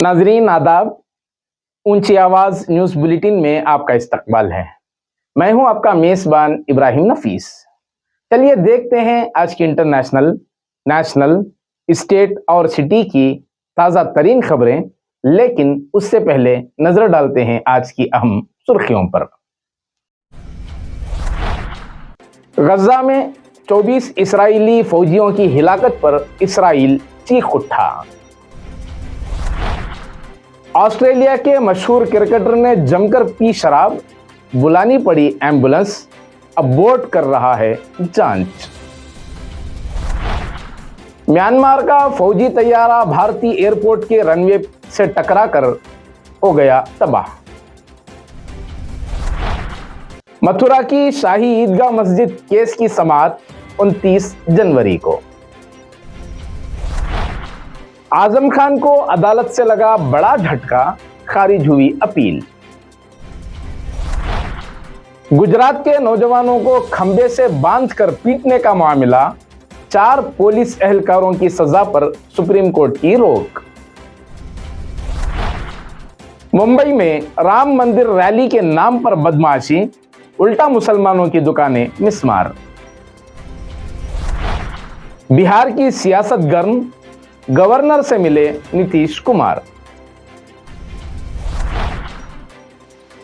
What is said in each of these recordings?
नाजरीन आदाब, ऊंची आवाज न्यूज बुलेटिन में आपका इस्तकबाल है। मैं हूं आपका मेजबान इब्राहिम नफीस। चलिए देखते हैं आज की इंटरनेशनल, नेशनल, स्टेट और सिटी की ताज़ा तरीन खबरें, लेकिन उससे पहले नजर डालते हैं आज की अहम सुर्खियों पर। गजा में 24 इसराइली फौजियों की हिलाकत पर इसराइल चीख उठा। ऑस्ट्रेलिया के मशहूर क्रिकेटर ने जमकर पी शराब, बुलानी पड़ी एम्बुलेंस, अबॉर्ट कर रहा है जांच। म्यांमार का फौजी तैयारा भारतीय एयरपोर्ट के रनवे से टकराकर हो गया तबाह। मथुरा की शाही ईदगाह मस्जिद केस की समाअत 29 जनवरी को। आजम खान को अदालत से लगा बड़ा झटका, खारिज हुई अपील। गुजरात के नौजवानों को खंबे से बांधकर पीटने का मामला, 4 पुलिस एहलकारों की सजा पर सुप्रीम कोर्ट की रोक। मुंबई में राम मंदिर रैली के नाम पर बदमाशी, उल्टा मुसलमानों की दुकानें मिसमार। बिहार की सियासत गर्म, गवर्नर से मिले नीतीश कुमार।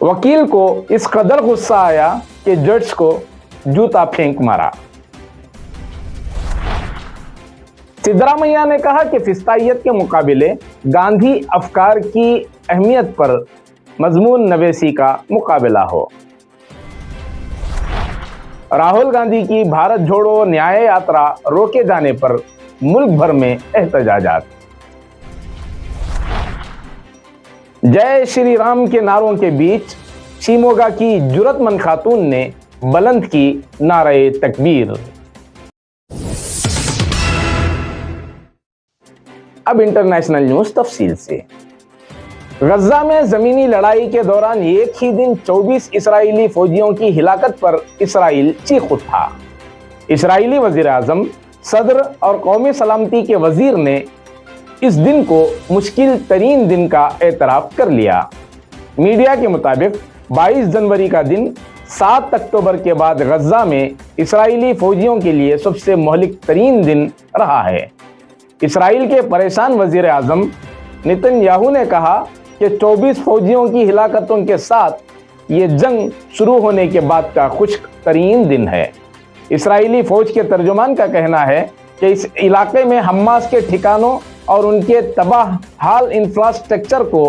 वकील को इस कदर गुस्सा आया कि जज को जूता फेंक मारा। सिद्धरामैया ने कहा कि फिस्तायत के मुकाबले गांधी अफकार की अहमियत पर मजमून नवेसी का मुकाबला हो। राहुल गांधी की भारत जोड़ो न्याय यात्रा रोके जाने पर मुल्क भर में एहतजाजात। जय श्री राम के नारों के बीच शिमोगा की जुर्रतमंद खातून ने बुलंद की नारे तकबीर। अब इंटरनेशनल न्यूज तफसील से। गजा में जमीनी लड़ाई के दौरान एक ही दिन 24 इसराइली फौजियों की हिलाकत पर इसराइल चीख उठा। इसराइली वजीर आजम, सदर और कौमी सलामती के वजीर ने इस दिन को मुश्किल तरीन दिन का एतराफ कर लिया। मीडिया के मुताबिक 22 जनवरी का दिन 7 अक्टूबर के बाद गजा में इसराइली फौजियों के लिए सबसे मुहलिक तरीन दिन रहा है। इसराइल के परेशान वजीर आजम नेतन्याहू ने कहा कि 24 फौजियों की हिलाकतों के साथ ये जंग शुरू होने के बाद का खुश्क तरीन दिन है। इसराइली फौज के तर्जुमान का कहना है कि इस इलाके में हमास के ठिकानों और उनके तबाह हाल इंफ्रास्ट्रक्चर को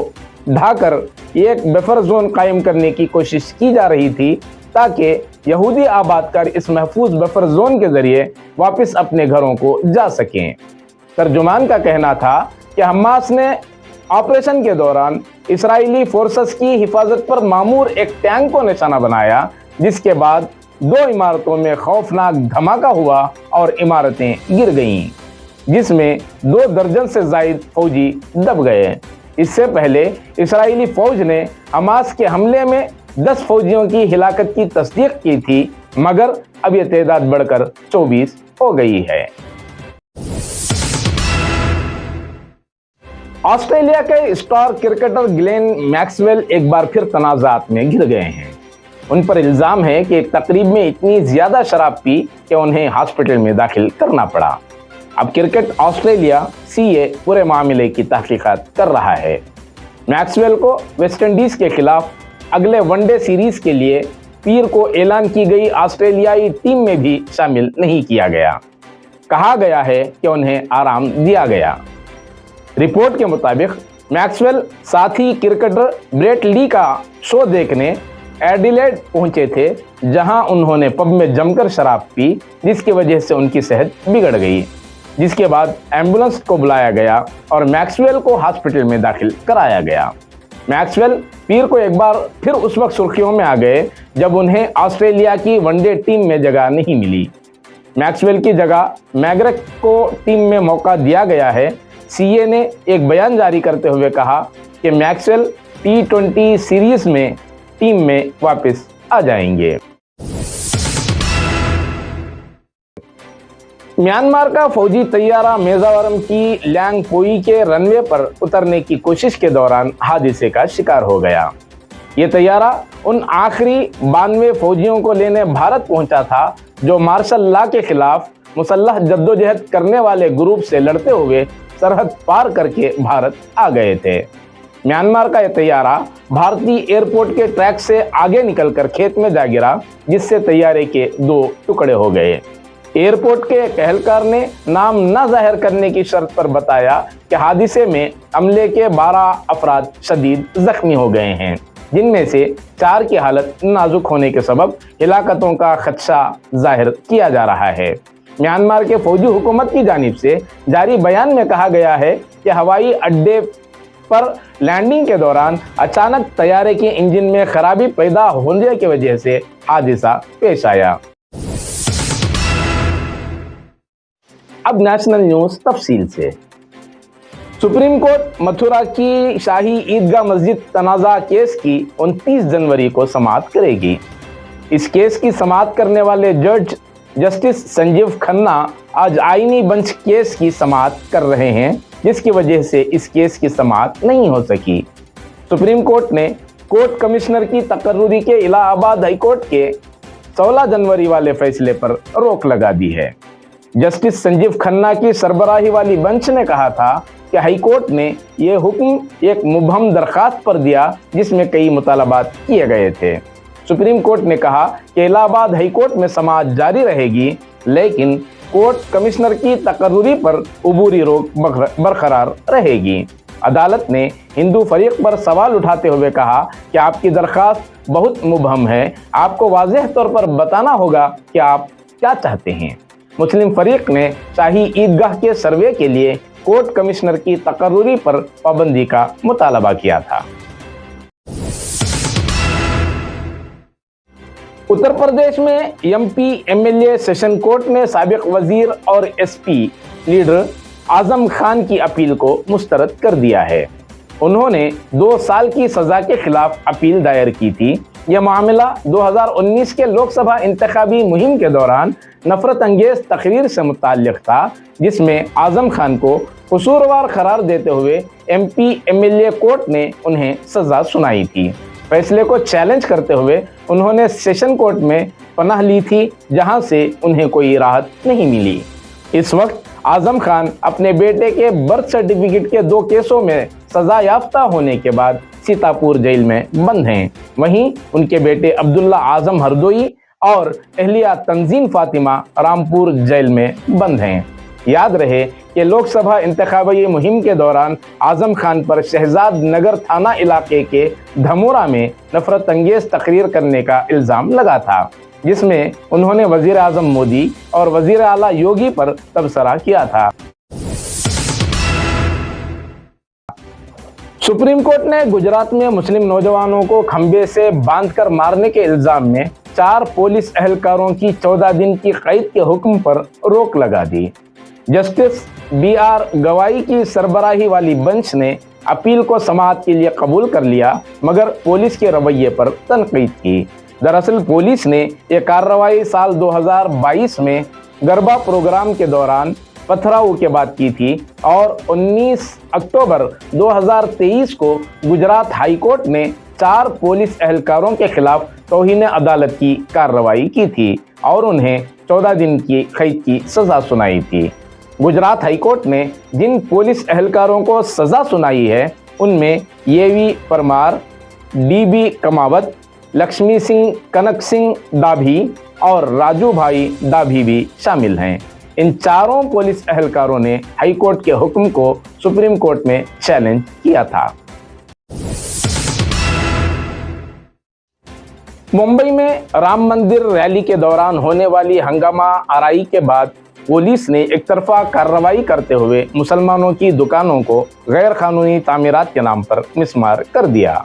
ढाकर एक बफर जोन कायम करने की कोशिश की जा रही थी, ताकि यहूदी आबादकार इस महफूज बफर जोन के जरिए वापस अपने घरों को जा सकें। तर्जुमान का कहना था कि हमास ने ऑपरेशन के दौरान इसराइली फोर्सेस की हिफाजत पर मामूर एक टैंक को निशाना बनाया, जिसके बाद 2 इमारतों में खौफनाक धमाका हुआ और इमारतें गिर गईं, जिसमें 2 दर्जन से जायद फौजी दब गए। इससे पहले इसराइली फौज ने हमास के हमले में 10 फौजियों की हिलाकत की तस्दीक की थी, मगर अब यह तादाद बढ़कर 24 हो गई है। ऑस्ट्रेलिया के स्टार क्रिकेटर ग्लेन मैक्सवेल एक बार फिर तनाज़ात में घिर गए हैं। उन पर इल्ज़ाम है कि एक तकरीब में इतनी ज़्यादा शराब पी कि उन्हें हॉस्पिटल में दाखिल करना पड़ा। अब क्रिकेट ऑस्ट्रेलिया CA पूरे मामले की तहकीकात कर रहा है। मैक्सवेल को वेस्टइंडीज़ के खिलाफ अगले वनडे सीरीज़ के लिए पीर को ऐलान की गई ऑस्ट्रेलियाई टीम में भी शामिल नहीं किया गया। कहा गया है कि उन्हें आराम दिया गया। रिपोर्ट के मुताबिक मैक्सवेल साथी क्रिकेटर ब्रेट ली का शो देखने एडिलेड पहुंचे थे, जहां उन्होंने पब में जमकर शराब पी, जिसकी वजह से उनकी सेहत बिगड़ गई, जिसके बाद एम्बुलेंस को बुलाया गया और मैक्सवेल को हॉस्पिटल में दाखिल कराया गया। मैक्सवेल पीर को एक बार फिर उस वक्त सुर्खियों में आ गए जब उन्हें ऑस्ट्रेलिया की वनडे टीम में जगह नहीं मिली। मैक्सवेल की जगह मैग्रेक को टीम में मौका दिया गया है। CA ने एक बयान जारी करते हुए कहा कि मैक्सवेल T20 सीरीज में टीम में वापस आ जाएंगे। म्यांमार का फौजी तैयारा मेजावरम की ल्यांगपोई के रनवे पर उतरने की कोशिश के दौरान हादसे का शिकार हो गया। ये तैयारा उन आखिरी 92 फौजियों को लेने भारत पहुंचा था जो मार्शल लॉ के खिलाफ मुसल्लह जद्दोजहद करने वाले ग्रुप से लड़ते हुए सरहद पार करके भारत आ गए थे। म्यांमार का यह तैयारा भारतीय एयरपोर्ट के ट्रैक से आगे निकलकर खेत में जा गिरा, जिससे तैयारे के 2 टुकड़े हो गए। एयरपोर्ट के एक एहलकार ने नाम न जाहिर करने की शर्त पर बताया कि हादसे में अमले के 12 अफराद शदीद जख्मी हो गए हैं, जिनमें से 4 की हालत नाजुक होने के सबब हिलाकतों का खदशा जाहिर किया जा रहा है। म्यांमार के फौजी हुकूमत की जानिब से जारी बयान में कहा गया है कि हवाई अड्डे पर लैंडिंग के दौरान अचानक तैयारे के इंजन में खराबी पैदा होने की वजह से हादसा पेश आया। अब नेशनल न्यूज तफसील से। सुप्रीम कोर्ट मथुरा की शाही ईदगाह मस्जिद तनाज़ा केस की 29 जनवरी को समाअत करेगी। इस केस की समाअत करने वाले जज जस्टिस संजीव खन्ना आज आईनी बेंच केस की समाअत कर रहे हैं, जिसकी वजह से इस केस की समाअत नहीं हो सकी। सुप्रीम कोर्ट ने कोर्ट कमिश्नर की तकर्रुरी के इलाहाबाद हाईकोर्ट के 16 जनवरी वाले फैसले पर रोक लगा दी है। जस्टिस संजीव खन्ना की सरबराही वाली बेंच ने कहा था कि हाईकोर्ट ने यह हुक्म एक मुबहम दरखास्त पर दिया जिसमें कई मुतालबात किए गए थे। सुप्रीम कोर्ट ने कहा कि इलाहाबाद हाईकोर्ट में समाअत जारी रहेगी, लेकिन कोर्ट कमिश्नर की तकर्रुरी पर उबूरी रोक बरकरार रहेगी। अदालत ने हिंदू फरीक पर सवाल उठाते हुए कहा कि आपकी दरखास्त बहुत मुबहम है, आपको वाज़ेह तौर पर बताना होगा कि आप क्या चाहते हैं। मुस्लिम फरीक ने शाही ईदगाह के सर्वे के लिए कोर्ट कमिश्नर की तकर्रुरी पर पाबंदी का मुतालबा किया था। उत्तर प्रदेश में एमपी एमएलए सेशन कोर्ट ने साबिक वजीर और एसपी लीडर आजम खान की अपील को मुस्तरद कर दिया है। उन्होंने 2 साल की सजा के खिलाफ अपील दायर की थी। यह मामला 2019 के लोकसभा इंतखाबी मुहिम के दौरान नफरत अंगेज तकरीर से मुताल्लिक था, जिसमें आजम खान को कसूरवार करार देते हुए एमपी एमएलए कोर्ट ने उन्हें सजा सुनाई थी। फैसले को चैलेंज करते हुए उन्होंने सेशन कोर्ट में पनाह ली थी, जहां से उन्हें कोई राहत नहीं मिली। इस वक्त आजम खान अपने बेटे के बर्थ सर्टिफिकेट के 2 केसों में सजा याफ्ता होने के बाद सीतापुर जेल में बंद हैं। वहीं उनके बेटे अब्दुल्ला आजम हरदोई और अहलिया तंजीन फातिमा रामपुर जेल में बंद हैं। याद रहे कि लोकसभा इंतखाबी मुहिम के दौरान आजम खान पर शहजाद नगर थाना इलाके के धमोरा में नफरत अंगेज तकरीर करने का इल्ज़ाम लगा था, जिसमें उन्होंने वजीर आजम मोदी और वजीर आला योगी पर तबसरा किया था। सुप्रीम कोर्ट ने गुजरात में मुस्लिम नौजवानों को खंबे से बांधकर मारने के इल्जाम में 4 पुलिस एहलकारों की 14 दिन की कैद के हुक्म पर रोक लगा दी। जस्टिस BR गवाई की सरबराही वाली बेंच ने अपील को समाअत के लिए कबूल कर लिया, मगर पुलिस के रवैये पर तनकीद की। दरअसल पुलिस ने यह कार्रवाई साल 2022 में गरबा प्रोग्राम के दौरान पथराव के बाद की थी और 19 अक्टूबर 2023 को गुजरात हाई कोर्ट ने 4 पुलिस एहलकारों के खिलाफ तौहीन अदालत की कार्रवाई की थी और उन्हें 14 दिन की कैद की सजा सुनाई थी। गुजरात हाई कोर्ट ने जिन पुलिस एहलकारों को सजा सुनाई है, उनमें येवी परमार, DB कमावत, लक्ष्मी सिंह कनक सिंह डाभी और राजू भाई डाभी भी शामिल हैं। इन 4 पुलिस एहलकारों ने हाई कोर्ट के हुक्म को सुप्रीम कोर्ट में चैलेंज किया था। मुंबई में राम मंदिर रैली के दौरान होने वाली हंगामा आराई के बाद पुलिस ने एक तरफा कार्रवाई करते हुए मुसलमानों की दुकानों को गैर कानूनी तामीरात के नाम पर मिसमार कर दिया।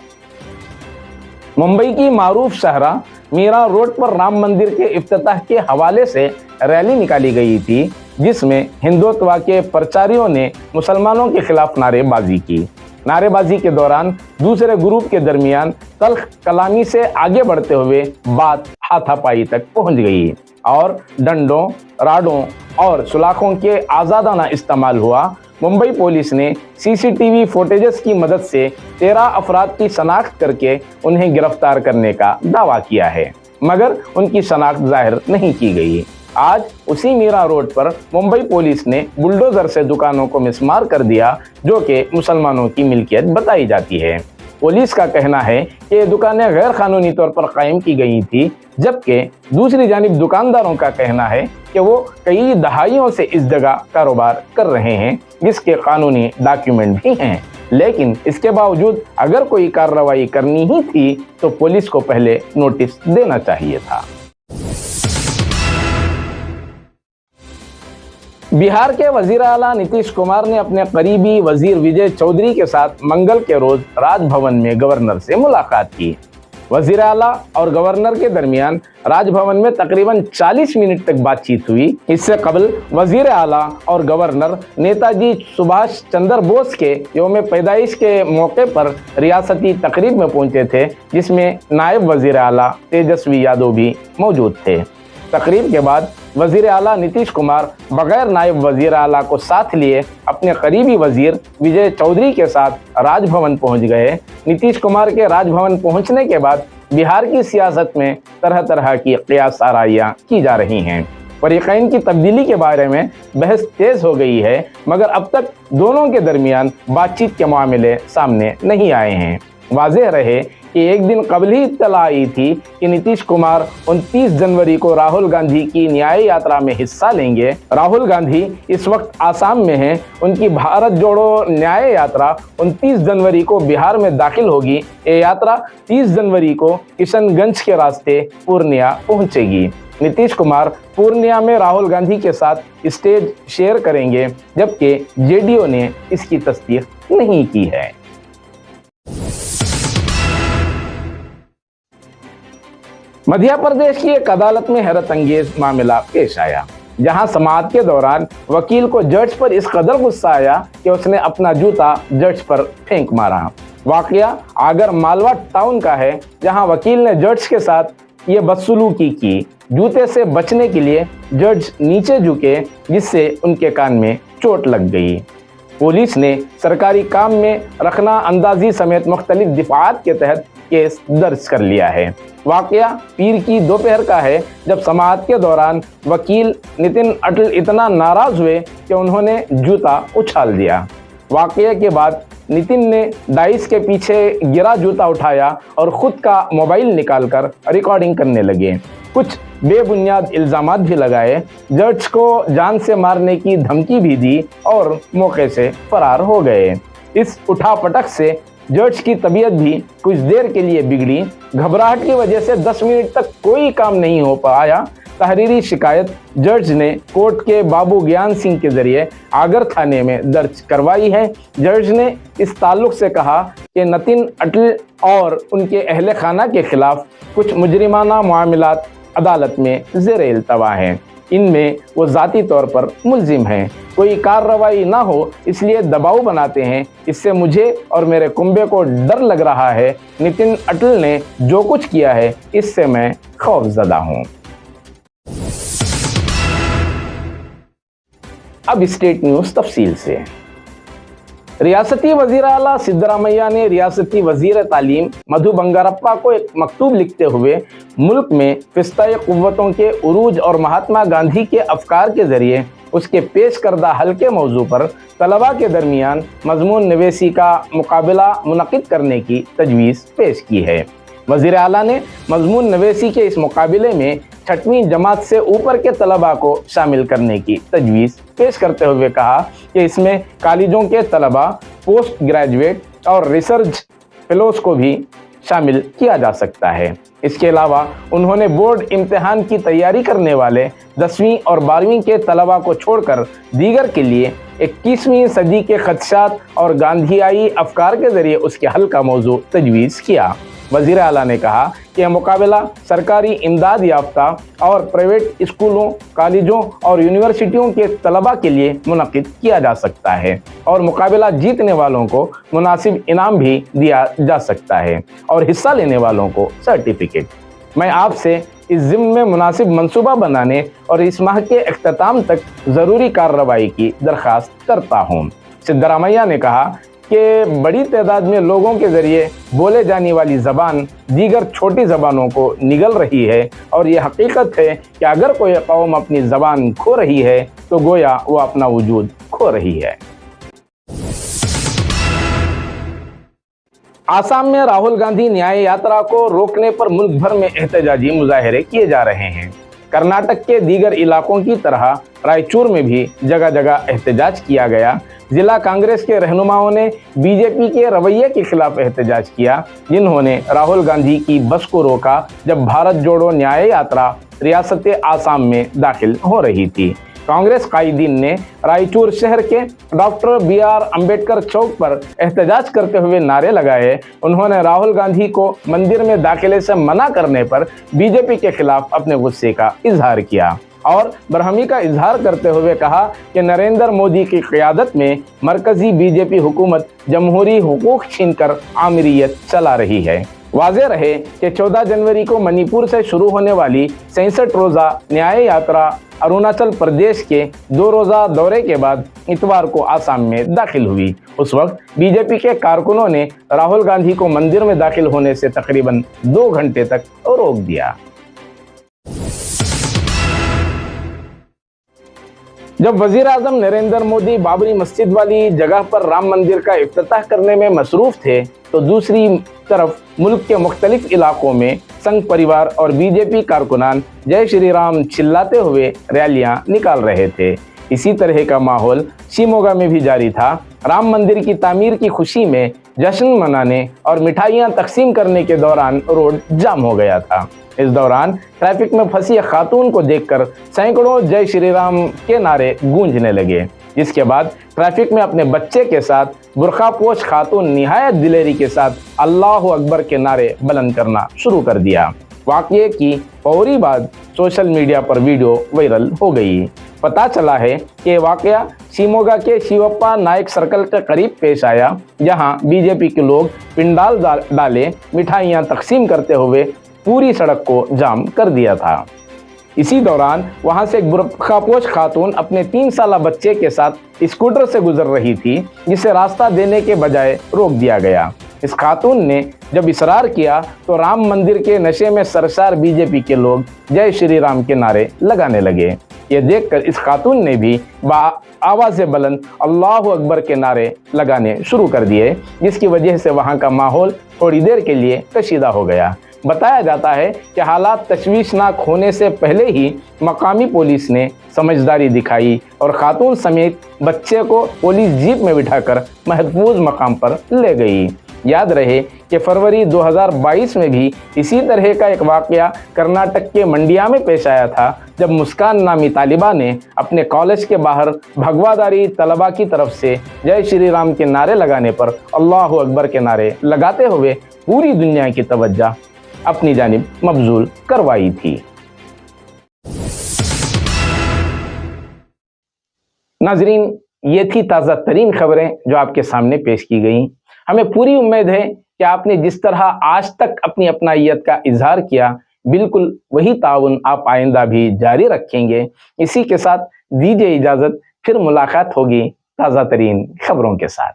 मुंबई की मारूफ शहरा मीरा रोड पर राम मंदिर के इफ्तिताह के हवाले से रैली निकाली गई थी, जिसमें हिंदुत्व के प्रचारियों ने मुसलमानों के खिलाफ नारेबाजी की। नारेबाजी के दौरान दूसरे ग्रुप के दरमियान तल्ख कलामी से आगे बढ़ते हुए बात हाथापाई तक पहुंच गई और डंडों, राडों और सुलाखों के आज़ादाना इस्तेमाल हुआ। मुंबई पुलिस ने सीसीटीवी फुटेजेस की मदद से 13 अफराद की शनाख्त करके उन्हें गिरफ्तार करने का दावा किया है, मगर उनकी शनाख्त जाहिर नहीं की गई। आज उसी मीरा रोड पर मुंबई पुलिस ने बुलडोजर से दुकानों को मिसमार कर दिया, जो कि मुसलमानों की मिल्कियत बताई जाती है। पुलिस का कहना है कि ये दुकानें गैर कानूनी तौर पर कायम की गई थी, जबकि दूसरी जानिब दुकानदारों का कहना है कि वो कई दहाइयों से इस जगह कारोबार कर रहे हैं, जिसके कानूनी डॉक्यूमेंट भी हैं। लेकिन इसके बावजूद अगर कोई कार्रवाई करनी ही थी तो पुलिस को पहले नोटिस देना चाहिए था। बिहार के वजीर आला नीतीश कुमार ने अपने करीबी वजीर विजय चौधरी के साथ मंगल के रोज राजभवन में गवर्नर से मुलाकात की। वजीर आला और गवर्नर के दरमियान राजभवन में तकरीबन 40 मिनट तक बातचीत हुई। इससे कबल वजीर आला और गवर्नर नेताजी सुभाष चंद्र बोस के यौम पैदाइश के मौके पर रियासती तकरीब में पहुंचे थे, जिसमें नायब वजीर आला तेजस्वी यादव भी मौजूद थे। तकरीब के बाद वजीर आला नीतीश कुमार बगैर नायब वजीर आला को साथ लिए अपने करीबी वजीर विजय चौधरी के साथ राजभवन पहुंच गए। नीतीश कुमार के राजभवन पहुंचने के बाद बिहार की सियासत में तरह तरह की क़ियास आराइयाँ की जा रही हैं। फरीक़ैन की तब्दीली के बारे में बहस तेज हो गई है, मगर अब तक दोनों के दरमियान बातचीत के मामले सामने नहीं आए हैं। वाज़ेह रहे कि एक दिन कबल ही इत्तला आई थी कि नीतीश कुमार 29 जनवरी को राहुल गांधी की न्याय यात्रा में हिस्सा लेंगे। राहुल गांधी इस वक्त आसाम में हैं। उनकी भारत जोड़ो न्याय यात्रा 29 जनवरी को बिहार में दाखिल होगी। ये यात्रा 30 जनवरी को किशनगंज के रास्ते पूर्णिया पहुंचेगी। नीतीश कुमार पूर्णिया में राहुल गांधी के साथ स्टेज शेयर करेंगे, जबकि जेडीयू ने इसकी तस्दीक नहीं की है। मध्य प्रदेश की एक अदालत में हैरत अंगेज मामला पेश आया, जहां समाअत के दौरान वकील को जज पर इस कदर गुस्सा आया कि उसने अपना जूता जज पर फेंक मारा। वाकया आगर मालवा टाउन का है, जहां वकील ने जज के साथ ये बदसलूकी की। जूते से बचने के लिए जज नीचे झुके, जिससे उनके कान में चोट लग गई। पुलिस ने सरकारी काम में रखना अंदाजी समेत मुख्तलिफ दिफात के तहत केस दर्ज कर लिया है। वाकया पीर की दोपहर का है, जब समाअत के दौरान वकील नितिन अटल इतना नाराज हुए कि उन्होंने जूता उछाल दिया। वाकये के बाद नितिन ने डाइस के पीछे गिरा जूता उठाया और खुद का मोबाइल निकालकर रिकॉर्डिंग करने लगे। कुछ बेबुनियाद इल्जामात भी लगाए, जज को जान से मारने की धमकी भी दी और मौके से फरार हो गए। इस उठापटक से जज की तबीयत भी कुछ देर के लिए बिगड़ी। घबराहट की वजह से 10 मिनट तक कोई काम नहीं हो पाया। तहरीरी शिकायत जज ने कोर्ट के बाबू ज्ञान सिंह के जरिए आगर थाने में दर्ज करवाई है। जज ने इस ताल्लुक से कहा कि नितिन अटल और उनके अहले खाना के खिलाफ कुछ मुजरिमाना मामलात अदालत में ज़ेरे इल्तवा हैं। इनमें वो ज़ाती तौर पर मुल्जिम हैं। कोई कार्रवाई ना हो इसलिए दबाव बनाते हैं। इससे मुझे और मेरे कुंबे को डर लग रहा है। नितिन अटल ने जो कुछ किया है, इससे मैं खौफजदा हूँ। अब स्टेट न्यूज़ तफसील से। रियासती वजीर आला सिद्धरामैया ने रियासती वजीर तालीम मधु बंगारप्पा को एक मकतूब लिखते हुए मुल्क में फिस्ताए कुव्वतों के उरूज और महात्मा गांधी के अफकार के जरिए उसके पेश करदा हल के मौजू पर तलबा के दरमियान मजमून नवेसी का मुकाबला मुनक़िद करने की तजवीज़ पेश की है। वज़ीर आला ने मजमून नवेसी के इस मुकाबले में 6वीं जमात से ऊपर के तलबा को शामिल करने की तजवीज़ पेश करते हुए कहा कि इसमें कॉलेजों के तलबा, पोस्ट ग्रेजुएट और रिसर्च फेलोज को भी शामिल किया जा सकता है। इसके अलावा उन्होंने बोर्ड इम्तिहान की तैयारी करने वाले 10वीं और 12वीं के तलबा को छोड़कर दीगर के लिए 21वीं सदी के खदशात और गांधीयाई अफकार के ज़रिए उसके हल का मौजू तजवीज़ किया। वज़ीर आला ने कहा कि यह मुकाबला सरकारी इमदाद याफ्ता और प्राइवेट स्कूलों, कॉलेजों और यूनिवर्सिटियों के तलबा के लिए मुनक़िद किया जा सकता है और मुकाबला जीतने वालों को मुनासिब इनाम भी दिया जा सकता है और हिस्सा लेने वालों को सर्टिफिकेट। मैं आपसे इस ज़िम्मे में मुनासिब मंसूबा बनाने और इस माह के अख्ताम तक ज़रूरी कार्रवाई की दरख्वास्त करता हूँ। सिद्धरामैया ने कहा कि बड़ी तादाद में लोगों के ज़रिए बोले जाने वाली ज़बान दीगर छोटी ज़बानों को निगल रही है और ये हकीकत है कि अगर कोई कौम अपनी ज़बान खो रही है तो गोया वो अपना वजूद खो रही है। आसाम में राहुल गांधी न्याय यात्रा को रोकने पर मुल्क भर में एहतजाजी मुजाहरे किए जा रहे हैं। कर्नाटक के दीगर इलाकों की तरह रायचूर में भी जगह जगह एहतजाज किया गया। जिला कांग्रेस के रहनुमाओं ने बीजेपी के रवैये के खिलाफ एहतजाज किया, जिन्होंने राहुल गांधी की बस को रोका जब भारत जोड़ो न्याय यात्रा रियासत आसाम में दाखिल हो रही थी। कांग्रेस कायदीन ने रायचूर शहर के डॉक्टर BR अम्बेडकर चौक पर एहतजाज करते हुए नारे लगाए। उन्होंने राहुल गांधी को मंदिर में दाखिले से मना करने पर बीजेपी के खिलाफ अपने गुस्से का इजहार किया और बरहमी का इजहार करते हुए कहा कि नरेंद्र मोदी की क़यादत में मरकजी बीजेपी हुकूमत जमहूरी हुकूक छीनकर आमिरियत चला रही है। वाज़ेह रहे कि 14 जनवरी को मणिपुर से शुरू होने वाली 66 रोज़ा न्याय यात्रा अरुणाचल प्रदेश के 2 रोज़ा दौरे के बाद इतवार को आसाम में दाखिल हुई। उस वक्त बीजेपी के कारकुनों ने राहुल गांधी को मंदिर में दाखिल होने से तकरीबन 2 घंटे तक रोक दिया। जब वजीर आजम नरेंद्र मोदी बाबरी मस्जिद वाली जगह पर राम मंदिर का इफ्तिताह करने में मसरूफ थे तो दूसरी तरफ मुल्क के मुख्तलिफ इलाकों में संघ परिवार और बीजेपी कारकुनान जय श्री राम चिल्लाते हुए रैलियां निकाल रहे थे। इसी तरह का माहौल शिमोगा में भी जारी था। राम मंदिर की तामीर की खुशी में जश्न मनाने और मिठाइयां तकसीम करने के दौरान रोड जाम हो गया था। इस दौरान ट्रैफिक में फंसी खातून को देखकर सैकड़ों जय श्री राम के नारे गूंजने लगे, जिसके बाद ट्रैफिक में अपने बच्चे के साथ बुरखापोश खातून निहायत दिलेरी के साथ अल्लाह अकबर के नारे बुलंद करना शुरू कर दिया। वाक़ये की फौरी बाद सोशल मीडिया पर वीडियो वायरल हो गई। पता चला है कि वाक़या शिमोगा के शिवप्पा नायक सर्कल के करीब पेश आया, जहां बीजेपी के लोग पिंडाल डाले मिठाइयां तकसीम करते हुए पूरी सड़क को जाम कर दिया था। इसी दौरान वहां से एक बुरखापोश खातून अपने 3 साला बच्चे के साथ स्कूटर से गुजर रही थी, जिसे रास्ता देने के बजाय रोक दिया गया। इस खातून ने जब इसरार किया तो राम मंदिर के नशे में सरशार बीजेपी के लोग जय श्री राम के नारे लगाने लगे। ये देखकर इस खातून ने भी आवाज़ बुलंद अल्लाह अकबर के नारे लगाने शुरू कर दिए, जिसकी वजह से वहां का माहौल थोड़ी देर के लिए कशीदा हो गया। बताया जाता है कि हालात तशवीशनाक होने से पहले ही मकामी पुलिस ने समझदारी दिखाई और खातून समेत बच्चे को पुलिस जीप में बिठाकर महफूज मकाम पर ले गई। याद रहे कि फरवरी 2022 में भी इसी तरह का एक वाक़या कर्नाटक के मंडिया में पेश आया था, जब मुस्कान नामी तालिबा ने अपने कॉलेज के बाहर भगवादारी तलबा की तरफ से जय श्री राम के नारे लगाने पर अल्लाह अकबर के नारे लगाते हुए पूरी दुनिया की तवज्जो अपनी जानिब मबजूल करवाई थी। नाजरीन, ये थी ताज़ा तरीन खबरें जो आपके सामने पेश की गई। हमें पूरी उम्मीद है कि आपने जिस तरह आज तक अपनी अपनाइयत का इजहार किया, बिल्कुल वही ताउन आप आइंदा भी जारी रखेंगे। इसी के साथ दीजिए इजाज़त, फिर मुलाकात होगी ताज़ा तरीन खबरों के साथ।